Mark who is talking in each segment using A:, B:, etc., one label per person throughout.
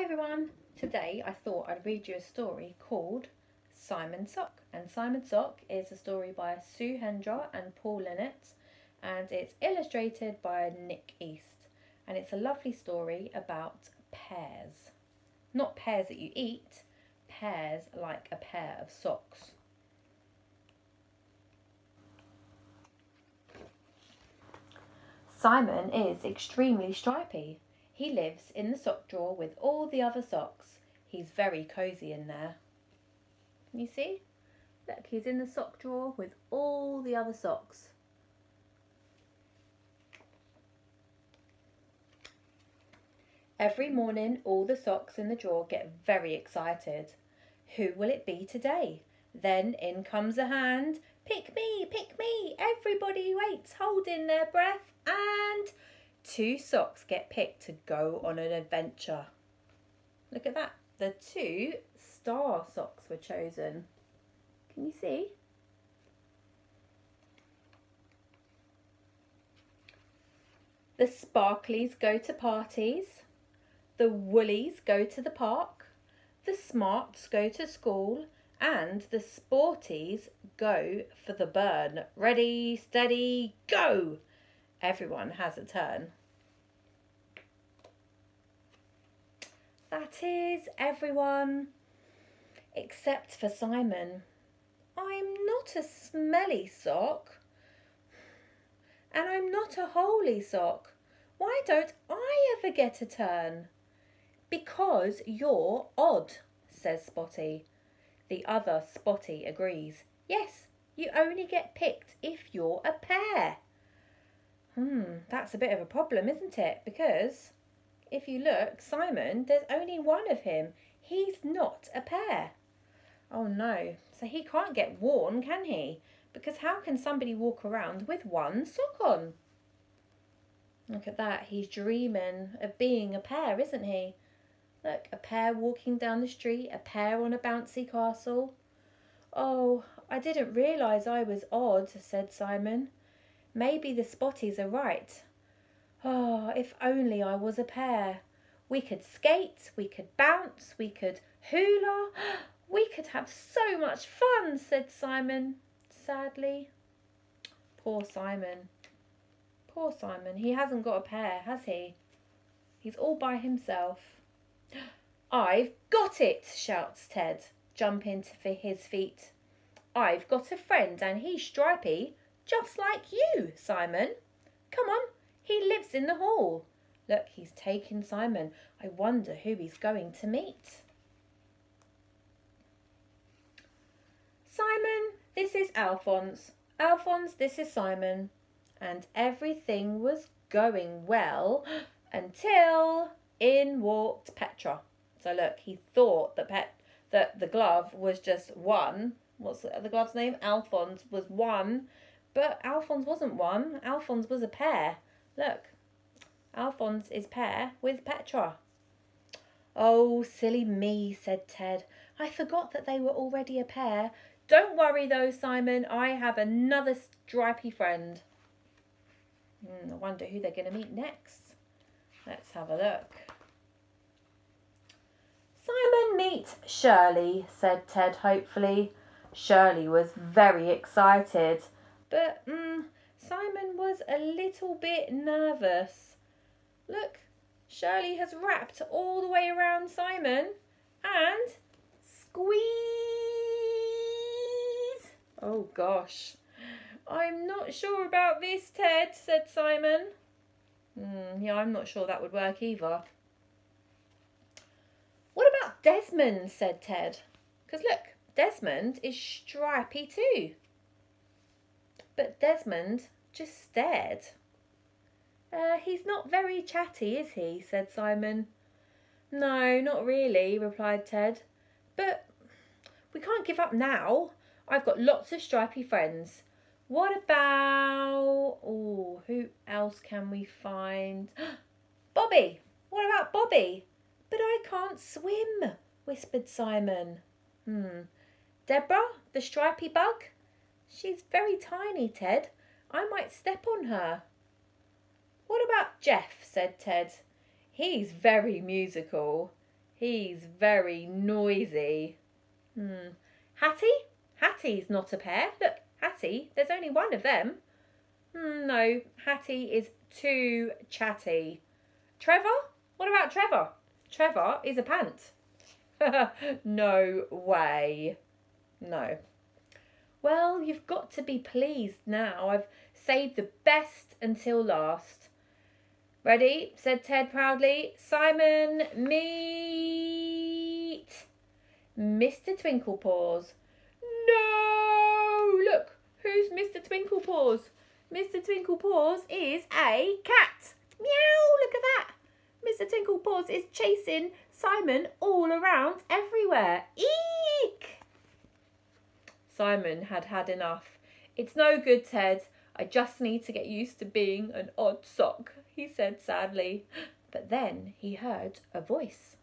A: everyone, today I thought I'd read you a story called Simon Sock, and Simon Sock is a story by Hendra and Paul Linnet, and it's illustrated by Nick East, and it's a lovely story about pears. Not pears that you eat, pears like a pair of socks. Simon is extremely stripy. He lives in the sock drawer with all the other socks. He's very cosy in there. Can you see? Look, he's in the sock drawer with all the other socks. Every morning, all the socks in the drawer get very excited. Who will it be today? Then in comes a hand. Pick me, pick me. Everybody waits, holding their breath, and 2 socks get picked to go on an adventure. Look at that. The 2 star socks were chosen. Can you see? The sparklies go to parties. The woolies go to the park. The smarts go to school. And the sporties go for the burn. Ready, steady, go! Everyone has a turn. That is everyone, except for Simon. I'm not a smelly sock, and I'm not a holy sock. Why don't I ever get a turn? Because you're odd, says Spotty. The other Spotty agrees. Yes, you only get picked if you're a pair. That's a bit of a problem, isn't it? Because if you look, Simon, there's only one of him. He's not a pair. Oh no, so he can't get worn, can he? Because how can somebody walk around with one sock on? Look at that, he's dreaming of being a pair, isn't he? Look, a pair walking down the street, a pair on a bouncy castle. Oh, I didn't realise I was odd, said Simon. Maybe the Spotties are right. Oh, if only I was a pair. We could skate, we could bounce, we could hula. We could have so much fun, said Simon, sadly. Poor Simon. Poor Simon. He hasn't got a pair, has he? He's all by himself. I've got it, shouts Ted, jumping to his feet. I've got a friend and he's stripy, just like you, Simon. Come on, he lives in the hall. Look, he's taken Simon. I wonder who he's going to meet. Simon, this is Alphonse. Alphonse, this is Simon. And everything was going well until in walked Petra. So look, he thought that the glove was just one. What's the glove's name? Alphonse was one. But Alphonse wasn't one. Alphonse was a pair. Look, Alphonse is pair with Petra. Oh, silly me, said Ted. I forgot that they were already a pair. Don't worry though, Simon. I have another stripy friend. I wonder who they're going to meet next. Let's have a look. Simon, meet Shirley, said Ted hopefully. Shirley was very excited. But Simon was a little bit nervous. Look, Shirley has wrapped all the way around Simon and squeeze. Oh gosh, I'm not sure about this, Ted, said Simon. Yeah, I'm not sure that would work either. What about Desmond, said Ted. Because look, Desmond is stripy too. But Desmond just stared. He's not very chatty, is he? Said Simon. No, not really, replied Ted. But we can't give up now. I've got lots of stripy friends. What about... Oh, who else can we find? Bobby! What about Bobby? But I can't swim, whispered Simon. Deborah, the stripy bug? She's very tiny, Ted. I might step on her. What about Jeff, said Ted. He's very musical. He's very noisy. Hattie? Hattie's not a pair. Look, Hattie, there's only one of them. No, Hattie is too chatty. Trevor? What about Trevor? Trevor is a pant. No way. No. Well, you've got to be pleased now. I've saved the best until last. Ready? Said Ted proudly. Simon, meet Mr. Twinklepaws. No! Look, who's Mr. Twinklepaws? Mr. Twinklepaws is a cat. Meow, look at that. Mr. Twinklepaws is chasing Simon all around everywhere. Eek! Simon had had enough. It's no good, Ted. I just need to get used to being an odd sock, he said sadly. But then he heard a voice.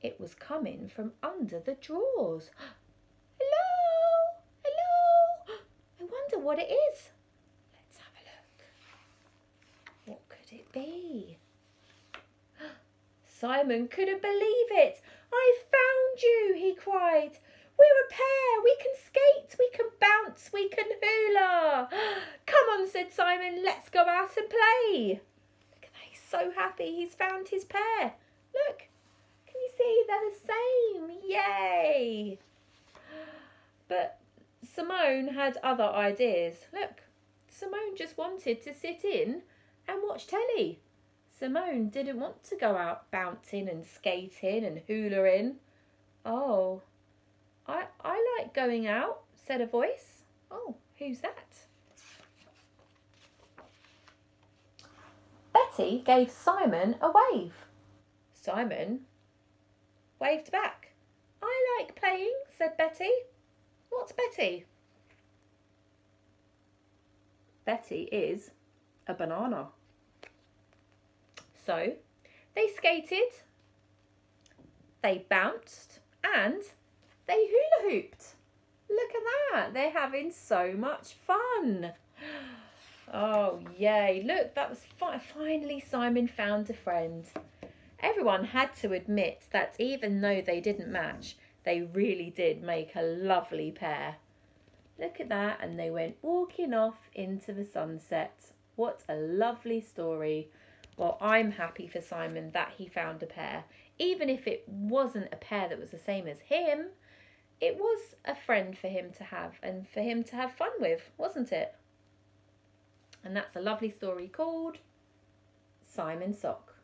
A: It was coming from under the drawers. Hello? Hello? I wonder what it is. Let's have a look. What could it be? Simon couldn't believe it. I found you, he cried. We're a pair. We can skate, we can bounce, we can hula. Come on, said Simon, let's go out and play. Look at that, he's so happy he's found his pair. Look, can you see they're the same? Yay. But Simone had other ideas. Look, Simone just wanted to sit in and watch telly. Simone didn't want to go out bouncing and skating and hula-ing. Oh, I like going out, said a voice. Oh, who's that? Betty gave Simon a wave. Simon waved back. I like playing, said Betty. What's Betty? Betty is a banana. So they skated, they bounced, and they hula hooped. Look at that, they're having so much fun. Oh, yay, look, that was finally Simon found a friend. Everyone had to admit that even though they didn't match, they really did make a lovely pair. Look at that, and they went walking off into the sunset. What a lovely story. Well, I'm happy for Simon that he found a pair. Even if it wasn't a pair that was the same as him, it was a friend for him to have and for him to have fun with, wasn't it? And that's a lovely story called Simon Sock.